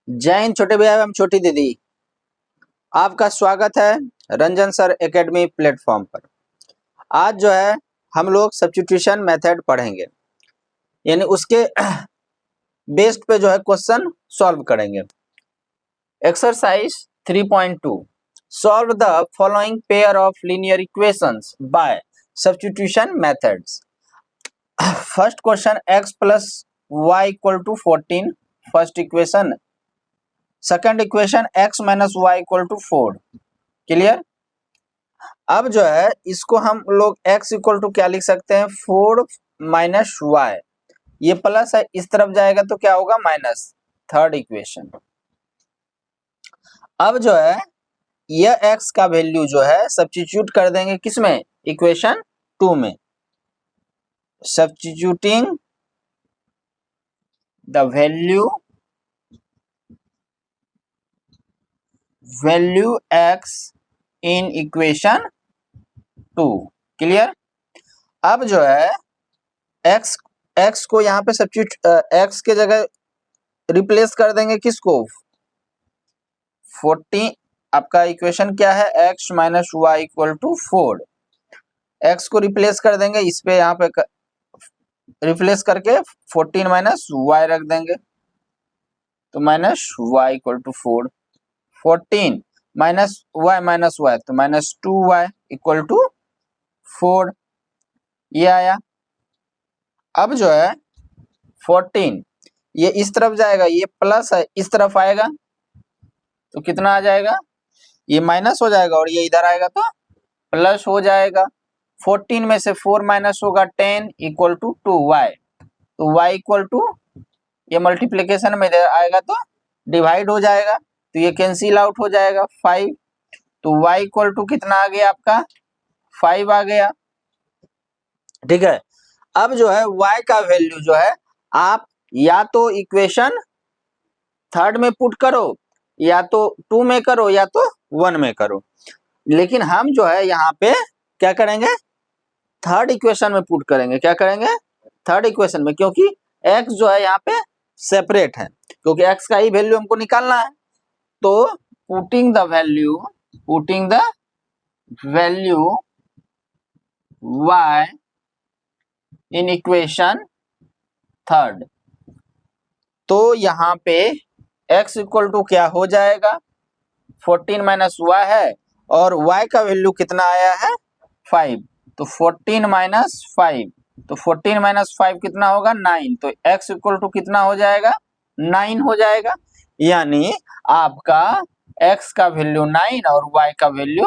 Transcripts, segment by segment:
जय हिंद छोटे भैया एवं छोटी दीदी, आपका स्वागत है रंजन सर एकेडमी प्लेटफॉर्म पर। आज जो है हम लोग सब्स्टिट्यूशन मेथड पढ़ेंगे, यानी उसके बेस्ड पे जो है क्वेश्चन सॉल्व करेंगे। Exercise 3.2 solve the following pair of linear equations by substitution methods. First question x plus y equal to 14, first equation. Second equation x minus y equal to 4। Clear. अब जो है इसको हम लोग x इक्वल टू क्या लिख सकते हैं, 4 माइनस वाई। ये प्लस है, इस तरफ जाएगा तो क्या होगा, माइनस। Third equation. अब जो है यह x का वैल्यू जो है सब्स्टिट्यूट कर देंगे किसमें, इक्वेशन 2 में। Substituting the value x in equation 2। Clear. अब जो है x को यहाँ पे सब्स्टिट्यूट x के जगह रिप्लेस कर देंगे किसको, 14। आपका इक्वेशन क्या है, x minus y equal to 4। x को रिप्लेस कर देंगे, इस पे यहाँ पे रिप्लेस करके 14 माइनस वाई रख देंगे, तो minus y equal to 4। 14 minus y तो माइनस 2y इक्वल टू 4। ये आया। अब जो है 14 ये इस तरफ जाएगा, ये प्लस है, इस तरफ आएगा तो कितना आ जाएगा, ये माइनस हो जाएगा और ये इधर आएगा तो प्लस हो जाएगा। 14 में से 4 माइनस होगा 10 इक्वल टू 2y, तो y इक्वल टू, ये मल्टीप्लिकेशन में आएगा तो डिवाइड हो जाएगा, तो ये कैंसिल आउट हो जाएगा 5। तो y इक्वल टू कितना आ गया आपका, 5 आ गया। ठीक है। अब जो है y का वैल्यू जो है आप या तो इक्वेशन थर्ड में पुट करो, या तो 2 में करो, या तो 1 में करो। लेकिन हम जो है यहाँ पे क्या करेंगे, थर्ड इक्वेशन में पुट करेंगे। क्या करेंगे, थर्ड इक्वेशन में, क्योंकि x जो है यहाँ पे सेपरेट है, क्योंकि x का ही वैल्यू हमको निकालना है। तो putting the value y in equation third, तो यहाँ पे x इक्वल टू क्या हो जाएगा, 14 माइनस y है, और y का वैल्यू कितना आया है, 5। तो 14 माइनस 5, तो 14 माइनस 5 कितना होगा, 9। तो x इक्वल टू कितना हो जाएगा, 9 हो जाएगा। यानी आपका x का वैल्यू 9 और y का वैल्यू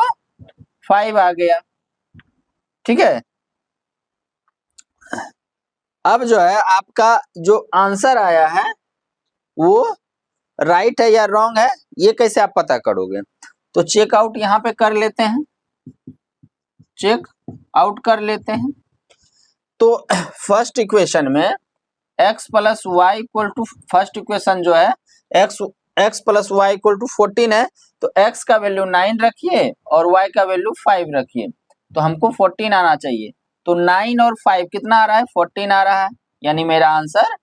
5 आ गया। ठीक है। अब जो है आपका जो आंसर आया है वो राइट है या रॉन्ग है, ये कैसे आप पता करोगे, तो चेक आउट यहाँ पे कर लेते हैं, चेक आउट कर लेते हैं। तो फर्स्ट इक्वेशन में x plus y equal to, first equation जो है x plus y equal to 14 है, तो x का वैल्यू 9 रखिए और y का वैल्यू 5 रखिए, तो हमको 14 आना चाहिए। तो 9 और 5 कितना आ रहा है, 14 आ रहा है, यानी मेरा आंसर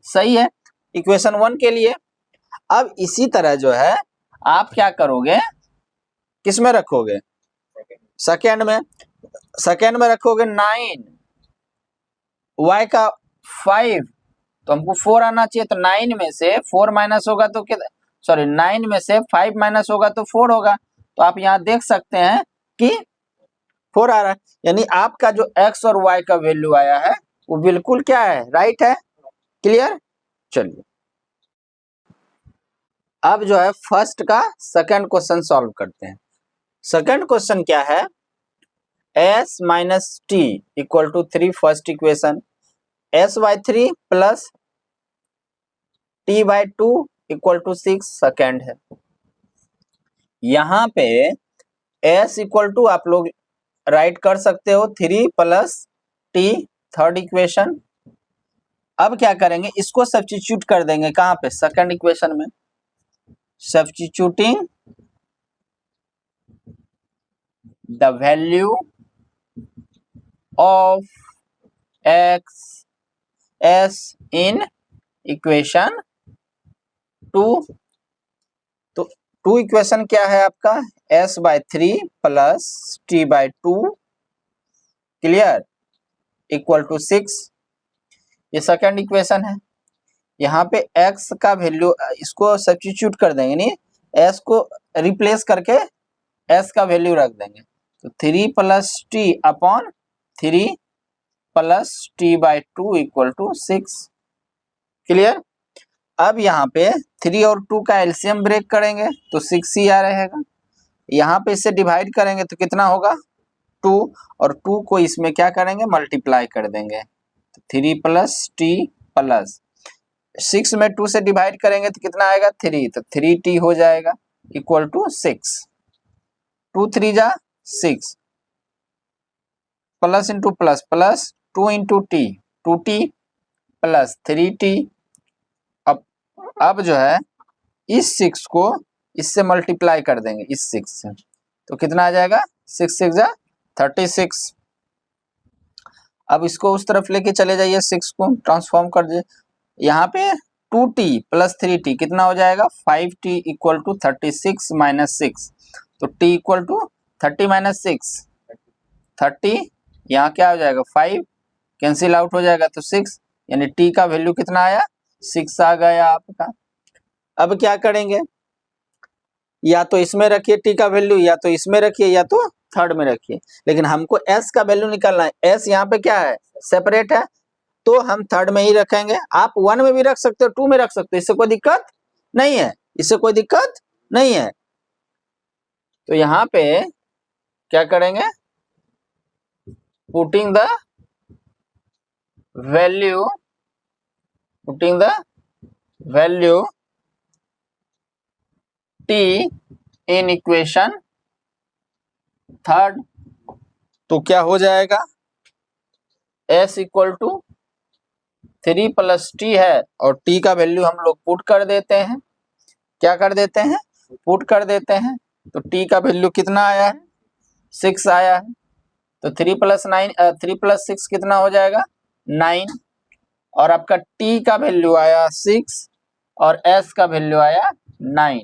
सही है इक्वेशन 1 के लिए। अब इसी तरह जो है आप क्या करोगे, किस में रखोगे, सेकेंड में रखोगे 9, y का 5, तो हमको 4 आना चाहिए, तो 9 में से 4 माइनस होगा तो कितना, सॉरी 9 में से 5 माइनस होगा तो 4 होगा। तो आप यहाँ देख सकते हैं कि 4 आ रहा है, यानी आपका जो x और y का वैल्यू आया है वो बिल्कुल क्या है, राइट है। क्लियर। चलिए अब जो है फर्स्ट का सेकंड क्वेश्चन सॉल्व करते हैं। सेकंड क्वेश्चन क्या है, s minus t equal to 3 first equation, s by 3 plus t by 2 equal to 6 second है। यहाँ पे s इक्वल टू आप लोग राइट कर सकते हो 3 प्लस t, थर्ड इक्वेशन। अब क्या करेंगे, इसको सब्स्टिट्यूट कर देंगे कहाँ पे, सेकंड इक्वेशन में। Substituting the value of x s in equation 2 तो टू इक्वेशन क्या है आपका, s/3 plus t/2 clear equal to 6। ये सेकंड इक्वेशन है। यहाँ पे x का वैल्यू इसको सब्स्टिट्यूट कर देंगे, नहीं s को रिप्लेस करके s का वैल्यू रख देंगे। तो 3 plus t upon 3 plus t/2 equal to 6 clear. अब यहाँ पे 3 और 2 का एलसीएम ब्रेक करेंगे तो 6 ही आ रहेगा। यहाँ पे इसे डिवाइड करेंगे तो कितना होगा 2, और 2 को इसमें क्या करेंगे मल्टीप्लाई कर देंगे। तो 3 प्लस टी प्लस 6 में 2 से डिवाइड करेंगे तो कितना आएगा 3, तो 3t हो जाएगा इक्वल टू 6। 2 3 जा 6 plus into plus plus 2 into T 2t plus 3t। अब जो है इस 6 को इससे मल्टीप्लाई कर देंगे इस 6 से, तो कितना आ जाएगा 6 6 जा 36। अब इसको उस तरफ लेके चले जाइए, 6 को ट्रांसफॉर्म कर दीजिए। यहाँ पे 2t प्लस 3t कितना हो जाएगा 5t इक्वल टू 36 माइनस 6। तो t इक्वल टू 30 माइनस 6 30, यहाँ क्या हो जाएगा 5 कैंसिल आउट हो जाएगा तो 6, यानी t का वैल्यू कितना आया 6 आ गया आपका। अब क्या करेंगे, या तो इसमें रखिए t का वैल्यू, या तो इसमें रखिए, या तो थर्ड में रखिए, लेकिन हमको s का वैल्यू निकालना है। s यहाँ पे क्या है सेपरेट है, तो हम थर्ड में ही रखेंगे। आप 1 में भी रख सकते हो, 2 में रख सकते हो, इससे कोई दिक्कत नहीं है, इससे कोई दिक्कत नहीं है। तो यहाँ पे क्या करेंगे putting the value t in equation third, तो क्या हो जाएगा s equal to 3 plus t है, और t का वैल्यू हम लोग पुट कर देते हैं। क्या कर देते हैं पुट कर देते हैं। तो t का वैल्यू कितना आया है 6 आया है। तो 3 प्लस 6 कितना हो जाएगा 9, और आपका t का वैल्यू आया 6 और s का वैल्यू आया 9।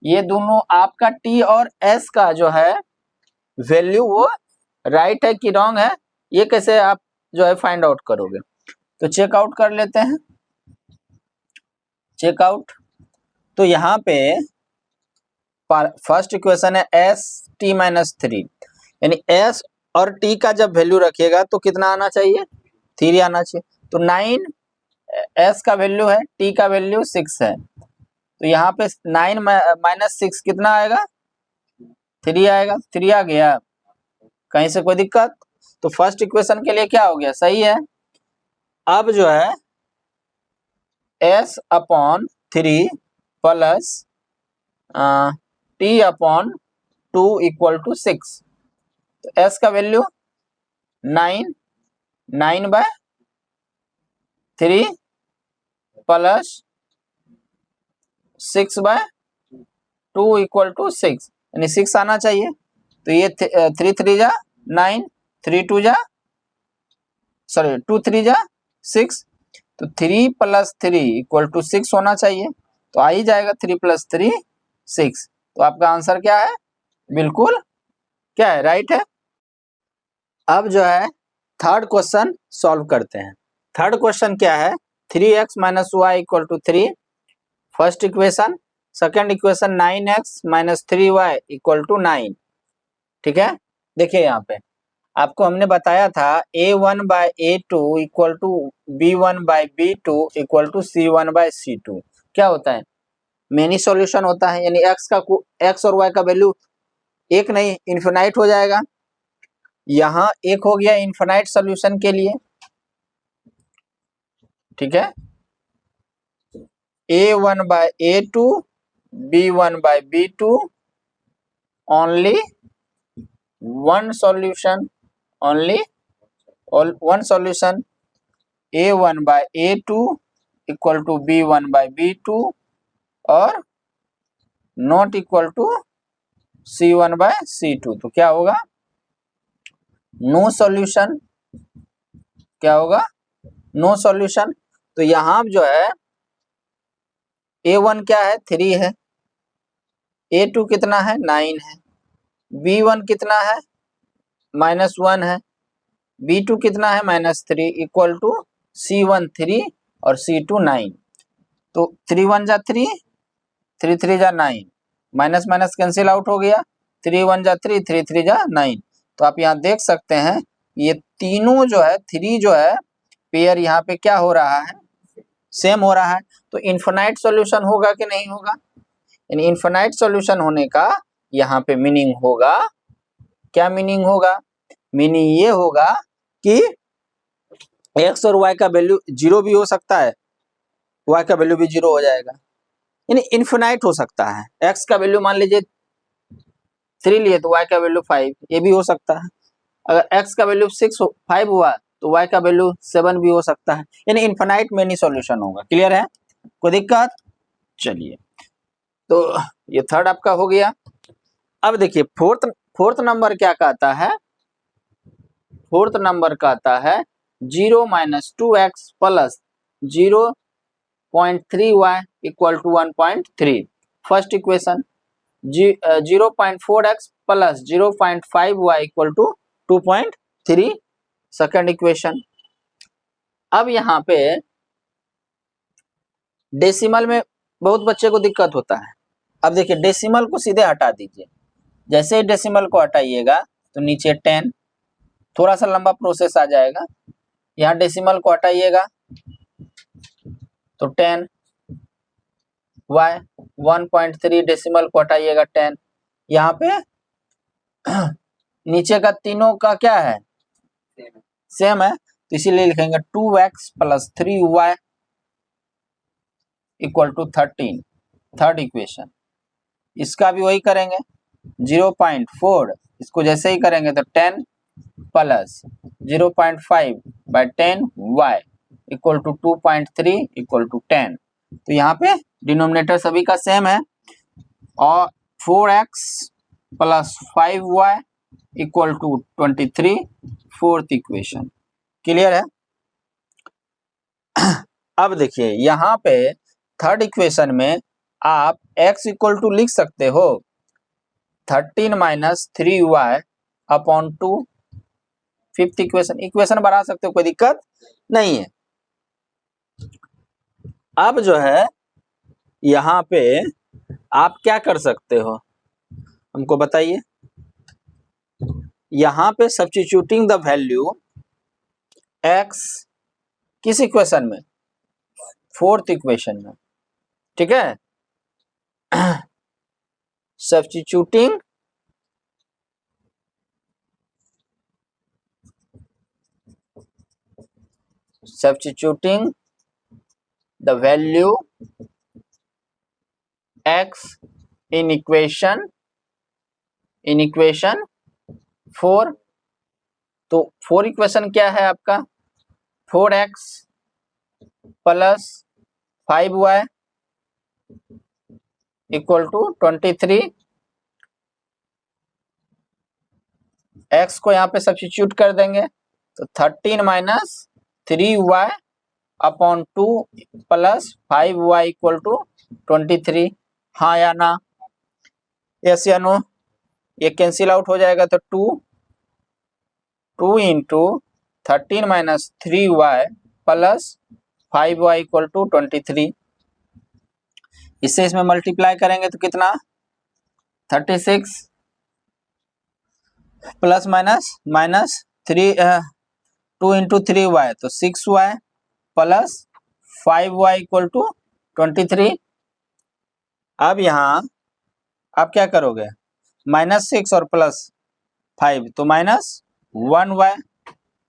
ये दोनों आपका t और s का जो है वैल्यू वो राइट है कि रॉन्ग है, ये कैसे आप जो है फाइंड आउट करोगे। तो चेक आउट कर लेते हैं, चेक आउट। तो यहाँ पे फर्स्ट इक्वेशन है एस टी माइनस 3, यानी s और t का जब वैल्यू रखिएगा तो कितना आना चाहिए 3 आना चाहिए। तो 9 s का वैल्यू है, t का वैल्यू 6 है, तो यहाँ पे 9 माइनस 6 कितना आएगा 3 आएगा। 3 आ गया, कहीं से कोई दिक्कत। तो फर्स्ट इक्वेशन के लिए क्या हो गया सही है। अब जो है s upon 3 plus t upon 2 equal to 6। तो s का वैल्यू 9/3 प्लस 6/2 इक्वल टू 6, यानी 6 आना चाहिए। तो ये 3 3 जा 9, 3 2 जा 2 3 जा 6, तो 3 प्लस 3 इक्वल टू 6 होना चाहिए। तो आ ही जाएगा 3 प्लस 3 6। तो आपका आंसर क्या है बिल्कुल क्या है राइट है। अब जो है थर्ड क्वेश्चन सॉल्व करते हैं। थर्ड क्वेश्चन क्या है 3x minus y equal to 3, first equation. Second equation 9x minus 3y equal to 9। ठीक है, देखिए यहाँ पे आपको हमने बताया था a1/a2 equal to b1/b2 equal to c1/c2 क्या होता है मेनी सॉल्यूशन होता है, यानी x और y का वैल्यू एक नहीं इन्फिनाइट हो जाएगा। यहाँ एक हो गया इन्फिनाइट सॉल्यूशन के लिए, ठीक है। a1/a2 b1/b2 only one solution, only one solution a1/a2 equal to b1/b2 और नॉट इक्वल टू c1/c2। तो क्या होगा नो सॉल्यूशन, क्या होगा नो सॉल्यूशन। तो यहाँ जो है a1 क्या है 3 है, A2 कितना है 9 है, B1 कितना है -1 है, B2 कितना है -3 इक्वल टू C1 3 और C2 9। तो 3 1 जा 3, 3 3 जा 9, माइनस माइनस कैंसिल आउट हो गया, 3 1 जा 3, 3 3 जा 9। तो आप यहाँ देख सकते हैं ये तीनों जो है 3 जो है पेयर यहाँ पे क्या हो रहा है, सेम हो रहा है। तो इनफिनाइट सॉल्यूशन होगा कि नहीं होगा, यानी इनफिनाइट सॉल्यूशन होने का यहाँ पे मीनिंग होगा, क्या मीनिंग होगा, मीनिंग ये होगा कि x और y का वैल्यू 0 भी हो सकता है, y का वैल्यू भी 0 हो जाएगा, यानी इनफिनाइट हो सकता है। x का वैल्यू मान लीजिए 3 लिए तो y का वैल्यू 5, ये भी हो सकता है। अगर x का वैल्यू 5 हुआ तो y का वैल्यू 7 भी हो सकता है, यानी इनफिनाइट मेनी सॉल्यूशन होगा। क्लियर है, कोई दिक्कत? चलिए, तो ये थर्ड आपका हो गया। अब देखिए फोर्थ नंबर क्या कहता है, फोर्थ नंबर कहता है 0 - 2x plus 0.3y equal to 1.3। First equation 0.4x plus 0.5y equal to 2.3। Second equation. अब यहाँ पे डेसिमल में बहुत बच्चे को दिक्कत होता है। अब देखिए डेसिमल को सीधे हटा दीजिए, जैसे ही डेसिमल को हटाइएगा तो नीचे 10, थोड़ा सा लंबा प्रोसेस आ जाएगा। यहाँ डेसिमल को हटाइएगा तो 10 y, 1.3 डेसिमल को हटाइएगा 10, यहाँ पे नीचे का तीनों का क्या है, सेम है, तो इसीलिए लिखेंगे 2x plus 3y equal to 13। Third equation, इसका भी वही करेंगे 0.4, इसको जैसे ही करेंगे तो 10 plus 0.5 by 10y equal to 2.3 equal to 10। तो यहाँ पे डिनोमिनेटर सभी का सेम है, और 4x plus 5y equal to 23, fourth equation. Clear है? अब देखिए यहाँ पे थर्ड इक्वेशन में आप x इक्वल टू लिख सकते हो 13 minus 3y upon 2। Fifth equation बढ़ा सकते हो, कोई दिक्कत नहीं है। अब जो है यहाँ पे आप क्या कर सकते हो, हमको बताइए। यहाँ पे सब्स्टिट्यूटिंग द वैल्यू x किस इक्वेशन में, फोर्थ इक्वेशन में, ठीक है। Substituting the value x in equation 4। तो 4 इक्वेशन क्या है आपका, 4x plus 5y equal to 23। x को यहाँ पे सब्स्टिट्यूट कर देंगे तो 13 minus 3y upon 2 plus 5y equal to 23। हाँ या ना, यस या नो, ये कैंसिल आउट हो जाएगा तो 2 into 13 minus 3y plus 5y equal to 23। इससे इसमें मल्टीप्लाई करेंगे तो कितना, 36 प्लस माइनस 2 इंटू 3y तो 6y plus 5y equal to 23। अब यहाँ आप क्या करोगे, -6 और +5 तो -1y,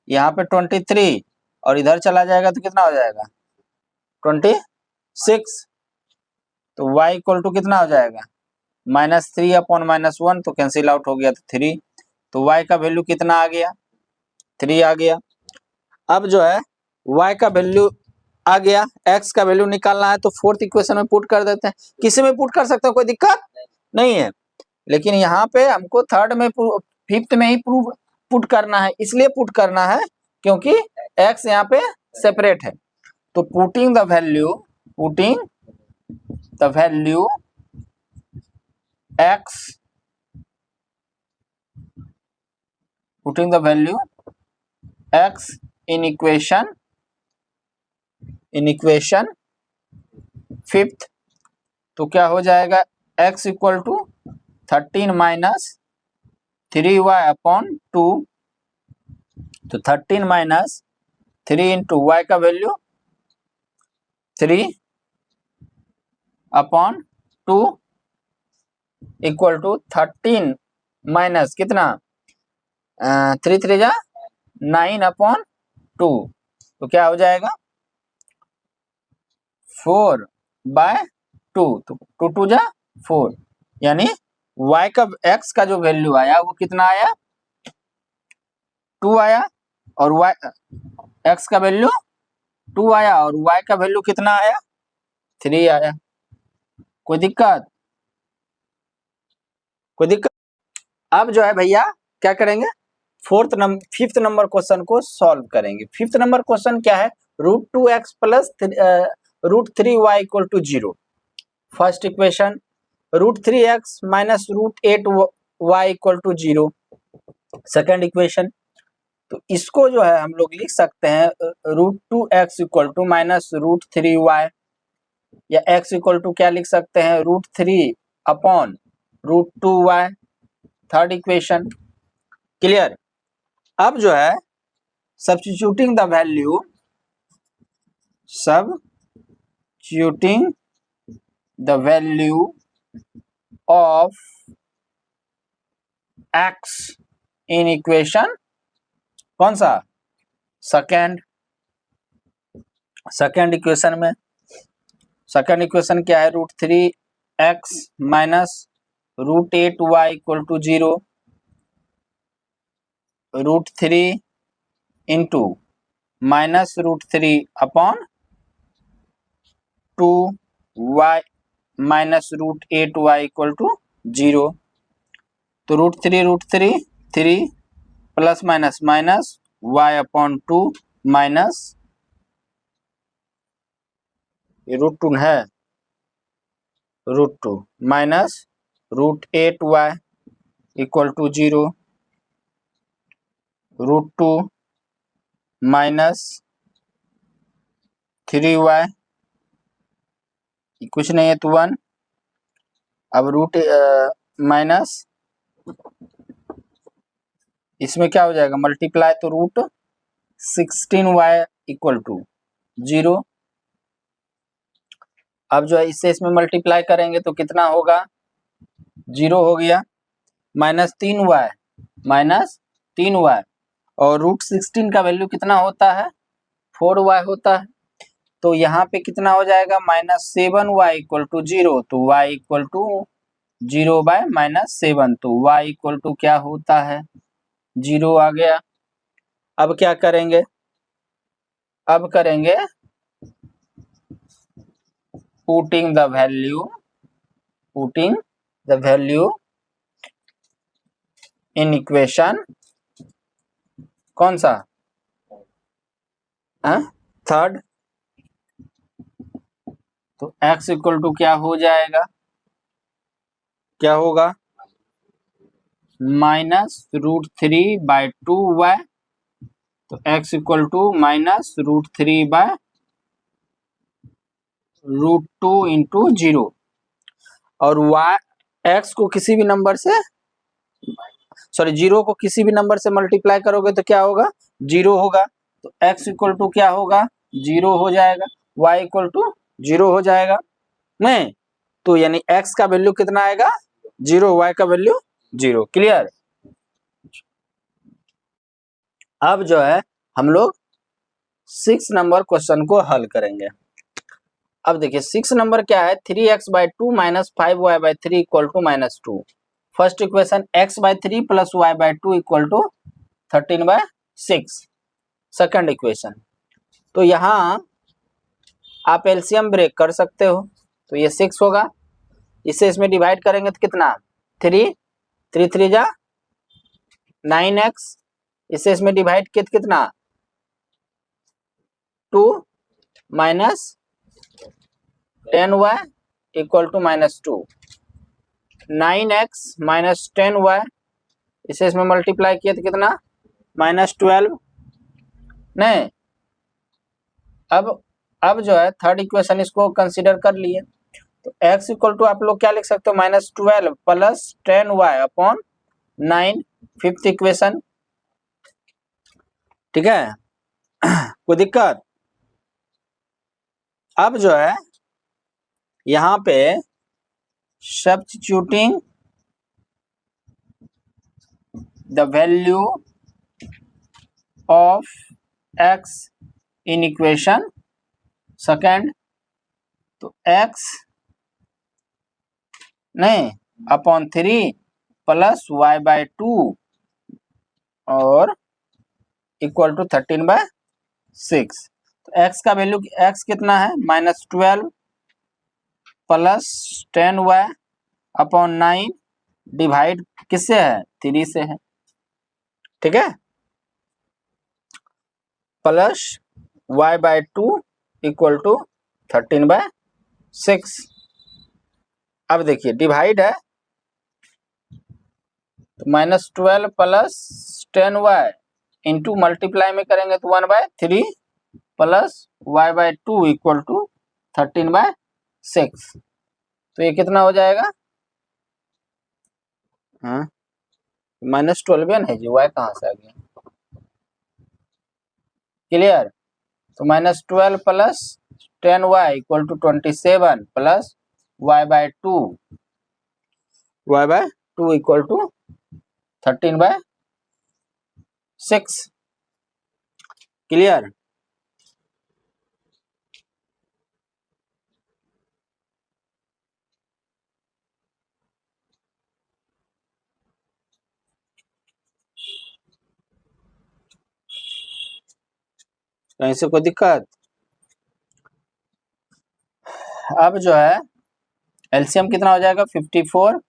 यहाँ पे 23 और इधर चला जाएगा तो कितना हो जाएगा 26। तो y इक्वल टू कितना हो जाएगा -3 अपॉन -1, तो कैंसिल आउट हो गया तो 3। तो y का वैल्यू कितना आ गया, 3 आ गया। अब जो है y का वैल्यू आ गया, x का वैल्यू निकालना है तो फोर्थ इक्वेशन में पुट कर देते हैं। किसी में पुट कर सकते हो, कोई दिक्कत नहीं है, लेकिन यहाँ पे हमको थर्ड में फिफ्थ में ही पुट करना है। इसलिए पुट करना है क्योंकि x यहाँ पे सेपरेट है। तो putting the value x, putting the value x in equation fifth, तो क्या हो जाएगा x equal to 13 minus 3y upon 2, तो 13 माइनस 3 इंटू वाई का value 3 upon 2 equal to 13 minus कितना 3 3 जा 9 अपॉन 2, तो क्या हो जाएगा 4/2, तो 2 2 जा 4, यानी y का x का जो वैल्यू आया वो कितना आया 2 आया, और y x का वैल्यू 2 आया, और y का वैल्यू कितना आया 3 आया। कोई दिक्कत? अब जो है भैया क्या करेंगे, फिफ्थ नंबर क्वेश्चन को सॉल्व करेंगे। फिफ्थ नंबर क्वेश्चन क्या है, √2x plus √3y equal to 0। First equation √3x minus √8y equal to 0। Second equation, तो इसको जो है हम लोग लिख सकते हैं √2x equal to minus √3y, या x इक्वल टू क्या लिख सकते हैं √3 upon √2y। Third equation clear. अब जो है substituting the value of x in equation कौन सा सेकेंड इक्वेशन में, सेकेंड इक्वेशन क्या है √3x minus √8y equal to 0, √3 into minus √3 upon 2y minus √8y equal to 0, तो √3 3 plus minus minus y upon 2 minus √2 है √2 minus √8y equal to 0, √2 minus 3y कुछ नहीं है तो 1, अब रूट माइनस इसमें क्या हो जाएगा मल्टीप्लाई, तो √16y इक्वल टू 0। अब जो है इससे इसमें मल्टीप्लाई करेंगे तो कितना होगा 0 हो गया, माइनस 3y और √16 का वैल्यू कितना होता है 4y होता है, तो यहाँ पे कितना हो जाएगा -7y इक्वल टू 0, तो y इक्वल टू 0/-7, तो y इक्वल टू क्या होता है 0 आ गया। अब क्या करेंगे, अब करेंगे putting the value in equation कौन सा थर्ड, तो x इक्वल टू क्या हो जाएगा, क्या होगा -√3/2y, तो x इक्वल टू -√3/√2 इंटू 0, और y x को किसी भी नंबर से सॉरी 0 को किसी भी नंबर से मल्टीप्लाई करोगे तो क्या होगा 0 होगा, तो x इक्वल टू क्या होगा 0 हो जाएगा, y इक्वल टू 0 हो जाएगा नहीं, तो यानी x का वैल्यू कितना आएगा 0, y का वैल्यू 0। क्लियर। अब जो है हम लोग 6 नंबर क्वेश्चन को हल करेंगे। अब देखिए 6 नंबर क्या है 3x/2 minus 5y/3 equal to -2। First equation x/3 plus y/2 equal to 13/6। Second equation, तो यहाँ आप एलसीएम ब्रेक कर सकते हो, तो ये 6 होगा, इसे इसमें डिवाइड करेंगे तो कितना 3 3 जा 9x, इसे इसमें डिवाइड किया तो कितना 2 minus 10y equal to -2, 9x minus 10y, इसे इसमें मल्टीप्लाई किया तो कितना -12। नहीं, अब जो है थर्ड इक्वेशन इसको कंसीडर कर लिए, तो x इक्वल टू आप लोग क्या लिख सकते हो, -12 plus 10y upon 9, fifth equation. ठीक है, कोई दिक्कत? अब जो है यहाँ पे substituting the value of x in equation second, तो x नहीं अपॉन 3 प्लस y/2 और इक्वल टू 13/6। तो x का वैल्यू x कितना है, -12 प्लस 10y अपॉन 9 डिवाइड किससे है, 3 से है। ठीक है, प्लस y/2 इक्वल टू 13/6। अब देखिए डिवाइड है, तो -12 प्लस 10y इंटू मल्टीप्लाई में करेंगे तो 1/3 प्लस y/2 इक्वल टू 13/6। तो ये कितना हो जाएगा, हाँ -12 है जी, y कहाँ से आ गया, क्लियर। तो -12 plus 10y equal to 27 plus y/2 equal to 13/6, clear. कहीं से कोई दिक्कत? अब जो है एलसीएम कितना हो जाएगा, 54।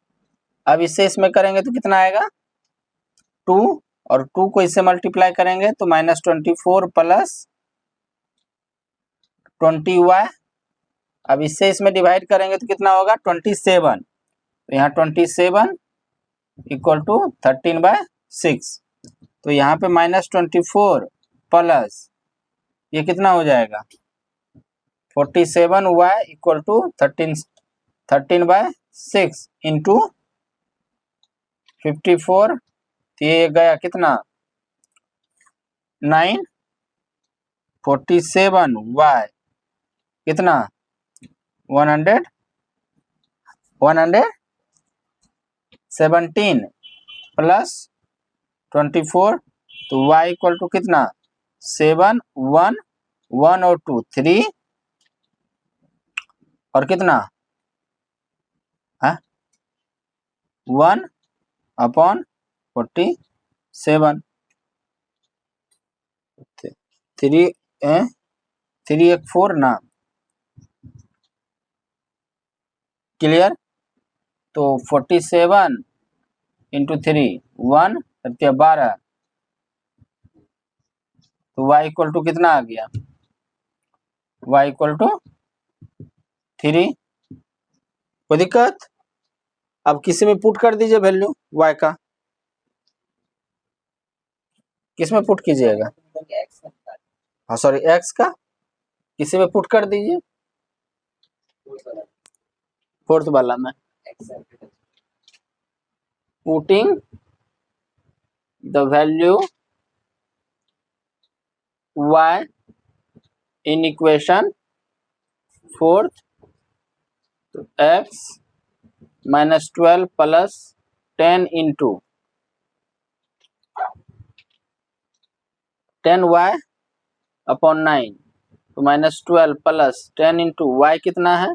अब इससे इसमें करेंगे तो कितना आएगा, 2, और 2 को इससे मल्टीप्लाई करेंगे तो -24 प्लस 20y। अब इससे इसमें डिवाइड करेंगे तो कितना होगा, 27। तो यहाँ 27 इक्वल टू 13/6। तो यहाँ पे -24 प्लस ये कितना हो जाएगा, 47y इक्वल टू 13/6 इंटू 54, ये गया कितना 9, 47y कितना 117 प्लस 24, तो y इक्वल टू कितना 7, 1 और 2 3 और कितना 1 अपॉन 47, 3 1 4 ना, क्लियर। तो 47 इंटू 3 1 12, तो y इक्वल टू कितना आ गया, y इक्वल टू 3। कोई दिक्कत? अब किसी में पुट कर दीजिए वैल्यू y का, किस में पुट कीजिएगा, हाँ सॉरी x का किसी में पुट कर दीजिए, फोर्थ वाला में, putting the value y in equation fourth, तो x -12 plus 10 into 10y upon 9, तो -12 प्लस 10 इंटू y कितना है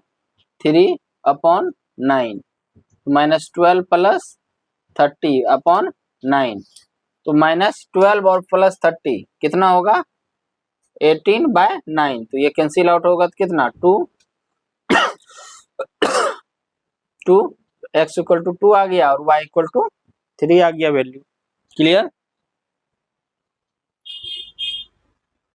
3 अपॉन 9, तो -12 प्लस 30 अपॉन 9, तो -12 और प्लस 30 कितना होगा 18/9, तो ये कैंसिल आउट होगा तो कितना 2 2, x इक्वल टू 2 आ गया और y इक्वल टू 3 आ गया वैल्यू, क्लियर।